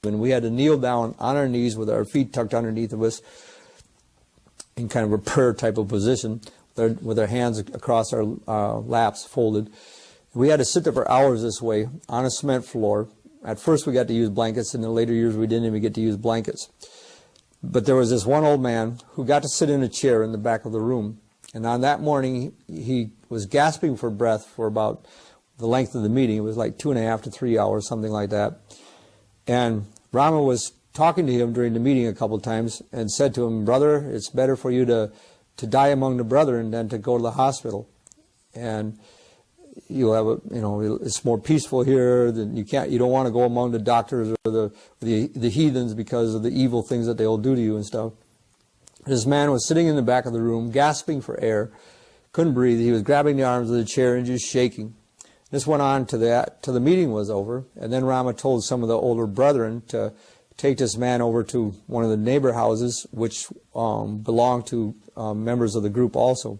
and we had to kneel down on our knees with our feet tucked underneath of us in kind of a prayer type of position, with our hands across our laps folded. We had to sit there for hours this way on a cement floor. At first we got to use blankets, and in the later years we didn't even get to use blankets. But there was this one old man who got to sit in a chair in the back of the room. And on that morning, he was gasping for breath for about the length of the meeting. It was like 2.5 to 3 hours, something like that. And Rama was talking to him during the meeting a couple of times and said to him, "Brother, it's better for you to die among the brethren than to go to the hospital. And you'll have it's more peaceful here. Than you don't want to go among the doctors or the heathens because of the evil things that they'll do to you and stuff." This man was sitting in the back of the room, gasping for air, couldn't breathe. He was grabbing the arms of the chair and just shaking. This went on till the meeting was over, and then Rama told some of the older brethren to take this man over to one of the neighbor houses, which belonged to members of the group also.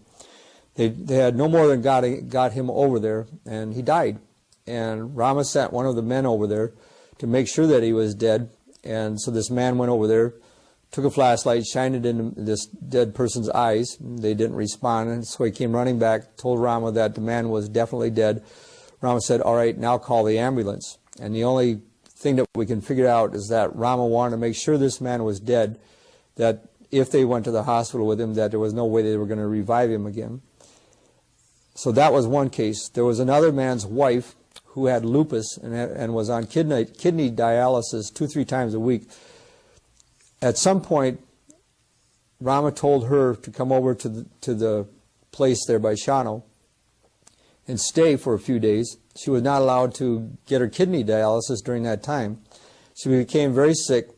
They had no more than got him over there, and he died. And Rama sent one of the men over there to make sure that he was dead. And so this man went over there, took a flashlight, shined it into this dead person's eyes. They didn't respond, and so he came running back, told Rama that the man was definitely dead. Rama said, "All right, now call the ambulance." And the only thing that we can figure out is that Rama wanted to make sure this man was dead, that if they went to the hospital with him, that there was no way they were going to revive him again. So that was one case. There was another man's wife who had lupus and was on kidney dialysis 2-3 times a week. At some point, Rama told her to come over to the place there by Shawano and stay for a few days. She was not allowed to get her kidney dialysis during that time. She became very sick,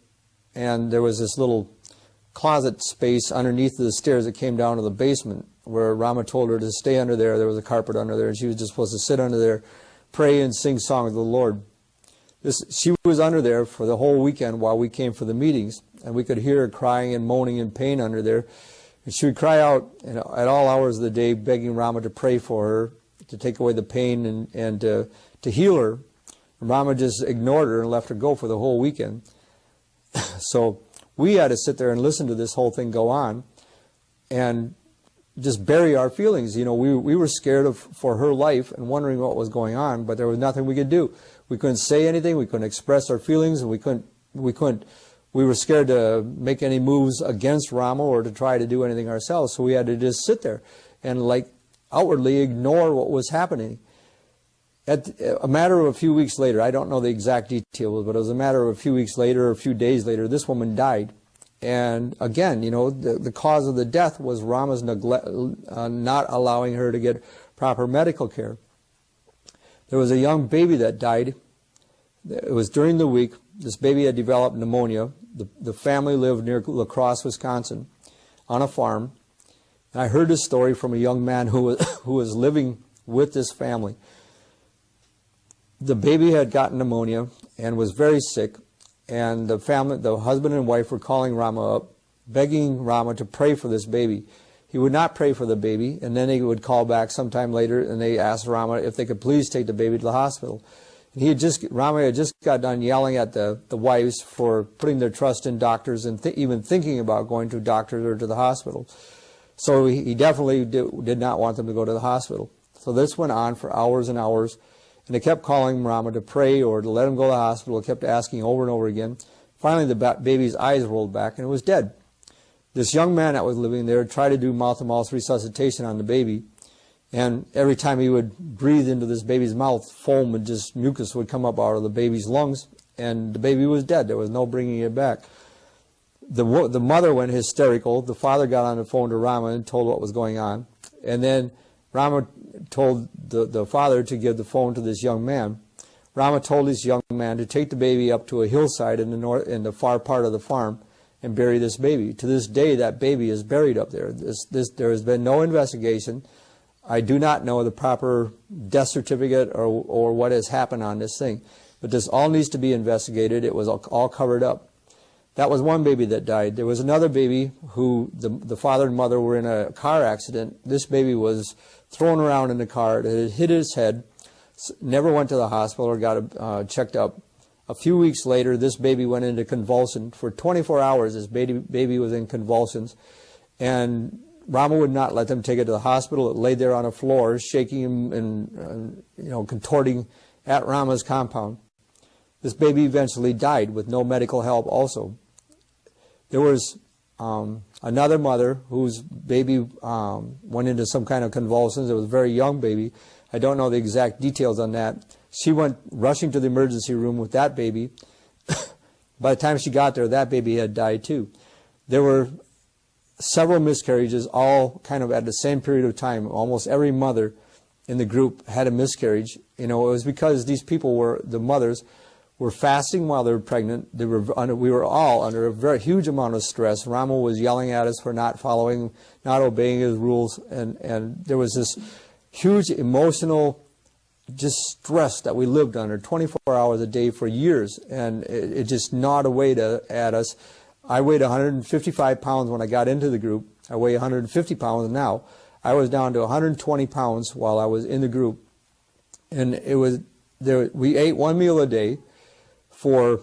and there was this little closet space underneath the stairs that came down to the basement, where Rama told her to stay under there. There was a carpet under there, and she was just supposed to sit under there, pray and sing songs of the Lord. She was under there for the whole weekend while we came for the meetings, and we could hear her crying and moaning in pain under there. And she would cry out at all hours of the day, begging Rama to pray for her, to take away the pain and to heal her. And Rama just ignored her and left her go for the whole weekend. So we had to sit there and listen to this whole thing go on and just bury our feelings. You know, we were scared for her life and wondering what was going on, but there was nothing we could do. We couldn't say anything. We couldn't express our feelings, and we were scared to make any moves against Rama or to try to do anything ourselves. So we had to just sit there and outwardly ignore what was happening. At a matter of a few weeks later, I don't know the exact details, but it was a matter of a few weeks later or a few days later, this woman died. And again, you know, the cause of the death was Rama's neglect, not allowing her to get proper medical care. There was a young baby that died. It was during the week. This baby had developed pneumonia. The family lived near La Crosse, Wisconsin, on a farm. And I heard this story from a young man who was living with this family. The baby had gotten pneumonia and was very sick, and the husband and wife were calling Rama up, begging Rama to pray for this baby. He would not pray for the baby, and then he would call back sometime later, and they asked Rama if they could please take the baby to the hospital. And Rama had just got done yelling at the wives for putting their trust in doctors and even thinking about going to doctors or to the hospital. So he definitely did not want them to go to the hospital. So this went on for hours and hours, and they kept calling Rama to pray or to let him go to the hospital. They kept asking over and over again. Finally, the baby's eyes rolled back, and it was dead. This young man that was living there tried to do mouth-to-mouth resuscitation on the baby, and every time he would breathe into this baby's mouth, foam and just mucus would come up out of the baby's lungs, and the baby was dead. There was no bringing it back. The mother went hysterical. The father got on the phone to Rama and told what was going on. And then Rama told the father to give the phone to this young man. Rama told this young man to take the baby up to a hillside in the far part of the farm and bury this baby. To this day, that baby is buried up there. There has been no investigation. I do not know the proper death certificate or what has happened on this thing. But this all needs to be investigated. It was all covered up. That was one baby that died. There was another baby who the father and mother were in a car accident. This baby was thrown around in the car. It had hit his head, never went to the hospital or got checked up. A few weeks later, this baby went into convulsion. For 24 hours, this baby was in convulsions. And Rama would not let them take it to the hospital. It lay there on a floor, shaking him and contorting at Rama's compound. This baby eventually died with no medical help also. There was another mother whose baby went into some kind of convulsions. It was a very young baby. I don't know the exact details on that. She went rushing to the emergency room with that baby. By the time she got there, that baby had died too. There were several miscarriages, all kind of at the same period of time. Almost every mother in the group had a miscarriage. It was because these people the mothers were fasting while they were pregnant. We were all under a very huge amount of stress. Rama was yelling at us for not obeying his rules, and there was this huge emotional just stress that we lived under 24 hours a day for years, and it just gnawed away at us. I weighed 155 pounds when I got into the group. I weigh 150 pounds now. I was down to 120 pounds while I was in the group, and we ate one meal a day for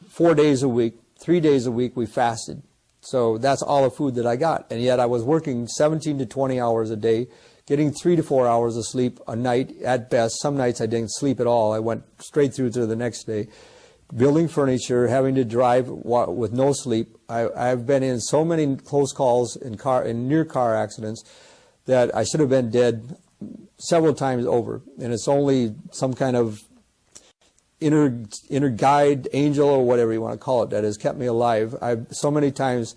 4 days a week. 3 days a week we fasted. So that's all the food that I got, and yet I was working 17 to 20 hours a day, getting 3 to 4 hours of sleep a night at best. Some nights I didn't sleep at all. I went straight through to the next day. Building furniture, having to drive with no sleep. I've been in so many close calls in near car accidents that I should have been dead several times over. And it's only some kind of inner guide, angel, or whatever you want to call it, that has kept me alive. So many times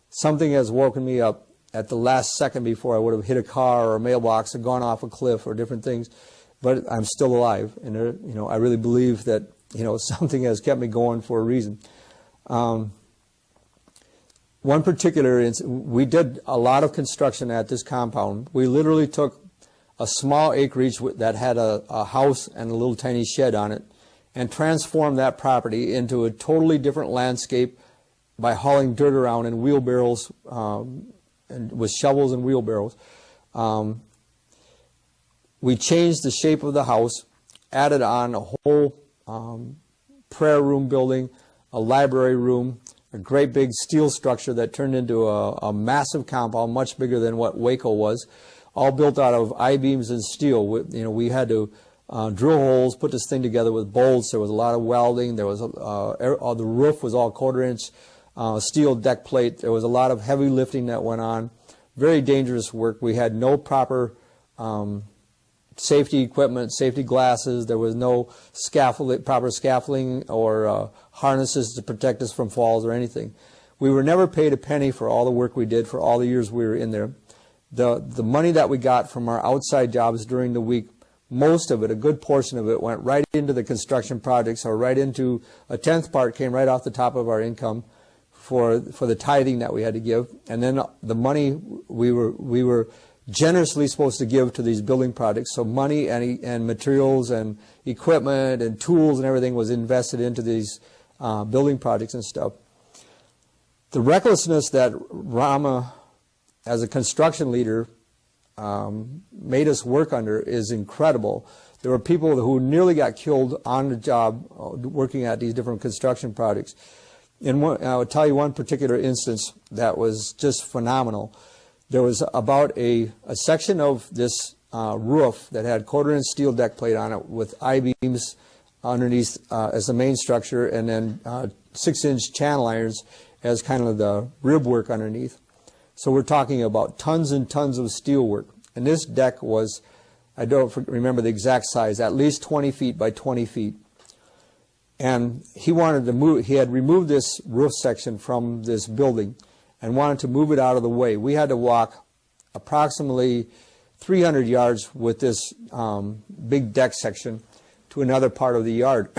something has woken me up at the last second before I would have hit a car or a mailbox or gone off a cliff or different things, but I'm still alive, and I really believe that something has kept me going for a reason. One particular we did a lot of construction at this compound. We literally took a small acreage that had a house and a little tiny shed on it and transformed that property into a totally different landscape by hauling dirt around in wheelbarrows, and with shovels and wheelbarrows. We changed the shape of the house, added on a whole prayer room building, a library room, a great big steel structure that turned into a massive compound, much bigger than what Waco was, all built out of I-beams and steel. We had to drill holes, put this thing together with bolts. There was a lot of welding. There was the roof was all quarter-inch steel deck plate. There was a lot of heavy lifting that went on. Very dangerous work. We had no proper safety equipment, safety glasses. There was no proper scaffolding or harnesses to protect us from falls or anything. We were never paid a penny for all the work we did for all the years we were in there. The money that we got from our outside jobs during the week, most of it, a good portion of it, went right into the construction projects, or right into a 10th part came right off the top of our income for the tithing that we had to give. And then the money we were generously supposed to give to these building projects. So money and materials and equipment and tools and everything was invested into these building projects and stuff. The recklessness that Rama, as a construction leader, made us work under is incredible. There were people who nearly got killed on the job working at these different construction projects. I would tell you one particular instance that was just phenomenal. There was about a section of this roof that had quarter-inch steel deck plate on it with I-beams underneath as the main structure, and then 6-inch channel irons as kind of the rib work underneath. So we're talking about tons and tons of steel work. And this deck was, I don't remember the exact size, at least 20 feet by 20 feet. And he wanted to move, he had removed this roof section from this building and wanted to move it out of the way. We had to walk approximately 300 yards with this big deck section to another part of the yard.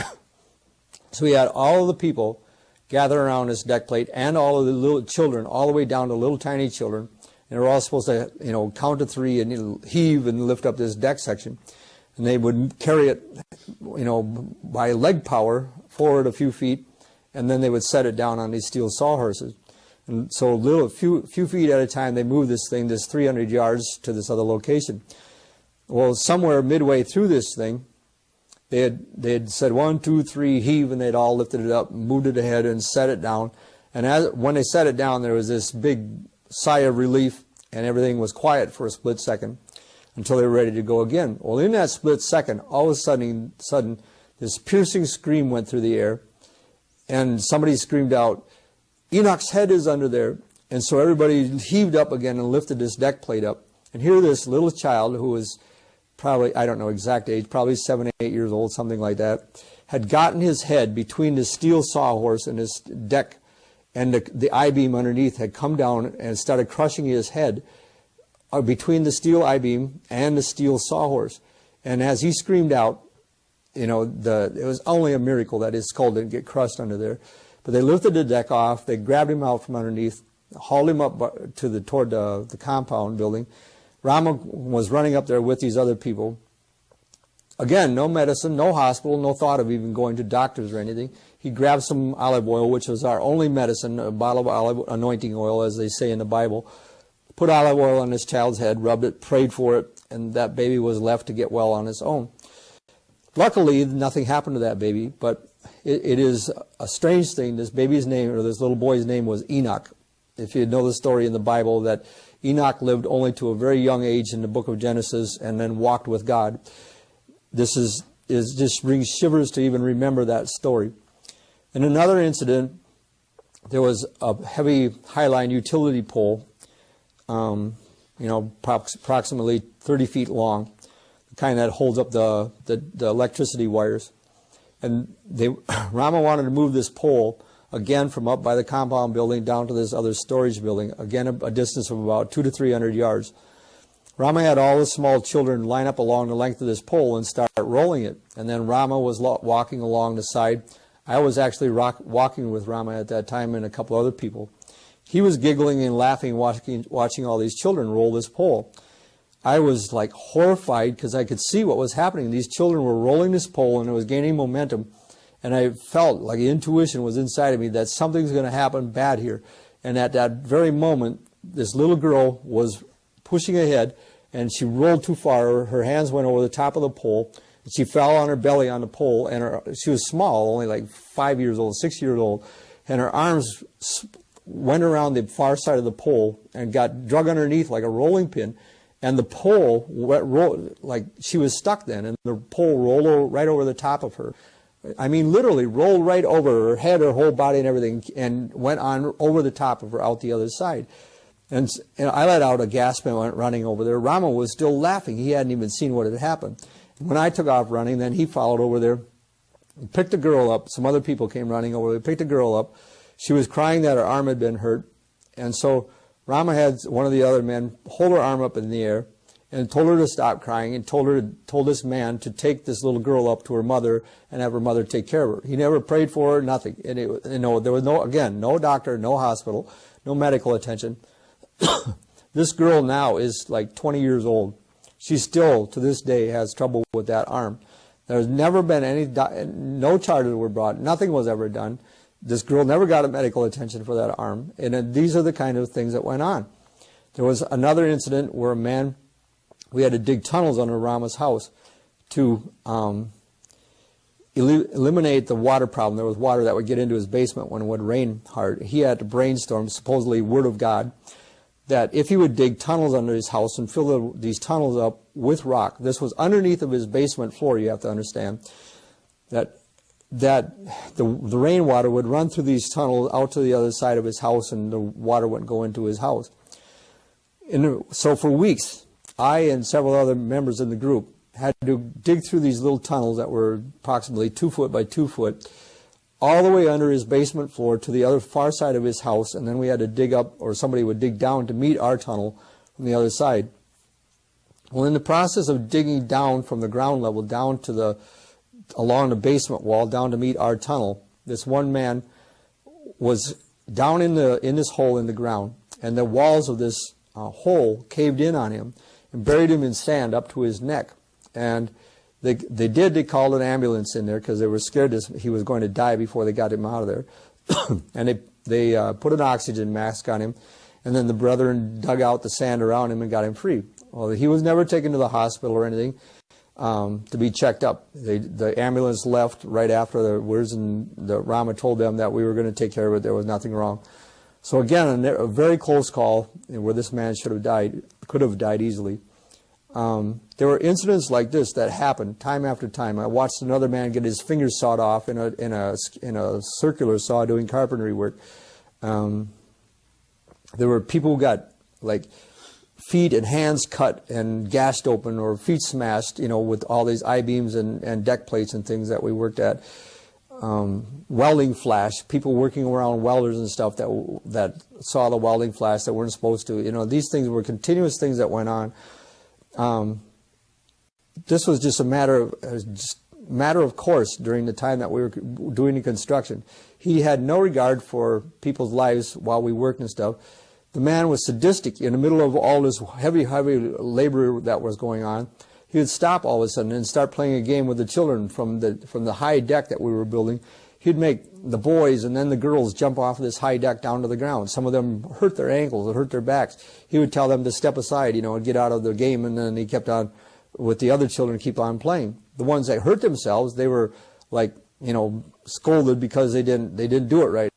So we had all of the people gather around this deck plate and all of the little children, all the way down to little tiny children. And they're all supposed to, count to 3 and heave and lift up this deck section. And they would carry it, by leg power forward a few feet, and then they would set it down on these steel sawhorses. And so a few feet at a time, they moved this thing, this 300 yards, to this other location. Well, somewhere midway through this thing, They had said 1, 2, 3, heave, and they'd all lifted it up, moved it ahead, and set it down. And when they set it down, there was this big sigh of relief, and everything was quiet for a split second until they were ready to go again. Well, in that split second, all of a sudden, this piercing scream went through the air, and somebody screamed out, "Enoch's head is under there." And so everybody heaved up again and lifted this deck plate up. And here this little child, who was probably, I don't know exact age, probably 7, 8 years old, something like that, had gotten his head between the steel sawhorse and his deck, and the I-beam underneath had come down and started crushing his head between the steel I-beam and the steel sawhorse. And as he screamed out, it was only a miracle that his skull didn't get crushed under there. But they lifted the deck off, they grabbed him out from underneath, hauled him up toward the compound building. Rama was running up there with these other people. Again, no medicine, no hospital, no thought of even going to doctors or anything. He grabbed some olive oil, which was our only medicine, a bottle of olive anointing oil, as they say in the Bible. Put olive oil on this child's head, rubbed it, prayed for it, and that baby was left to get well on its own. Luckily, nothing happened to that baby, but it is a strange thing. This baby's name, or this little boy's name, was Enoch. If you know the story in the Bible, that Enoch lived only to a very young age in the book of Genesis and then walked with God. This just brings shivers to even remember that story. In another incident, there was a heavy highline utility pole, approximately 30 feet long, the kind that holds up the electricity wires. And Rama wanted to move this pole again from up by the compound building down to this other storage building, again a distance of about 200 to 300 yards. Rama had all the small children line up along the length of this pole and start rolling it. And then Rama was walking along the side. I was actually walking with Rama at that time and a couple other people. He was giggling and laughing, watching all these children roll this pole. I was like horrified because I could see what was happening. These children were rolling this pole and it was gaining momentum. And I felt like intuition was inside of me that something's going to happen bad here. And at that very moment, this little girl was pushing ahead, and she rolled too far. Her hands went over the top of the pole, and she fell on her belly on the pole. And she was small, only like 5 years old, 6 years old. And her arms went around the far side of the pole and got drug underneath like a rolling pin. And the pole, like she was stuck then, and the pole rolled right over the top of her. I mean, literally rolled right over her head, her whole body and everything, and went on over the top of her out the other side. And I let out a gasp and went running over there. Rama was still laughing. He hadn't even seen what had happened. And when I took off running, then he followed over there, picked the girl up. Some other people came running over there, picked the girl up. She was crying that her arm had been hurt. And so Rama had one of the other men hold her arm up in the air and told her to stop crying, and told this man to take this little girl up to her mother and have her mother take care of her. He never prayed for her, nothing. And there was no doctor, no hospital, no medical attention. This girl now is like 20 years old. She still, to this day, has trouble with that arm. There's never been no charges were brought. Nothing was ever done. This girl never got medical attention for that arm. And these are the kind of things that went on. There was another incident where we had to dig tunnels under Rama's house to eliminate the water problem. There was water that would get into his basement when it would rain hard. He had to brainstorm, supposedly word of God, that if he would dig tunnels under his house and fill these tunnels up with rock, this was underneath of his basement floor, you have to understand, that the rainwater would run through these tunnels out to the other side of his house, and the water wouldn't go into his house. And so for weeks, I and several other members in the group had to dig through these little tunnels that were approximately 2 foot by 2 foot, all the way under his basement floor to the other far side of his house, and then we had to dig up, or somebody would dig down to meet our tunnel from the other side. Well, in the process of digging down from the ground level down to along the basement wall down to meet our tunnel, this one man was down in this hole in the ground, and the walls of this hole caved in on him and buried him in sand up to his neck. And they called an ambulance in there because they were scared he was going to die before they got him out of there. And they put an oxygen mask on him, and then the brethren dug out the sand around him and got him free. Well, he was never taken to the hospital or anything. to be checked up. The ambulance left right after the words, and the Rama told them that we were going to take care of it. There was nothing wrong. So again, a very close call where this man should have died, could have died easily. There were incidents like this that happened time after time. I watched another man get his fingers sawed off in a circular saw doing carpentry work. There were people who got like feet and hands cut and gashed open, or feet smashed, you know, with all these I-beams and deck plates and things that we worked at. Welding flash, people working around welders and stuff that saw the welding flash that weren't supposed to. You know, these things were continuous things that went on. This was just a matter of course during the time that we were doing the construction. He had no regard for people's lives while we worked and stuff. The man was sadistic. In the middle of all this heavy labor that was going on, he would stop all of a sudden and start playing a game with the children from the high deck that we were building. He'd make the boys and then the girls jump off of this high deck down to the ground. Some of them hurt their ankles and hurt their backs. He would tell them to step aside, you know, and get out of the game, and then he kept on with the other children, keep on playing. The ones that hurt themselves, they were like, you know, scolded because they didn't do it right.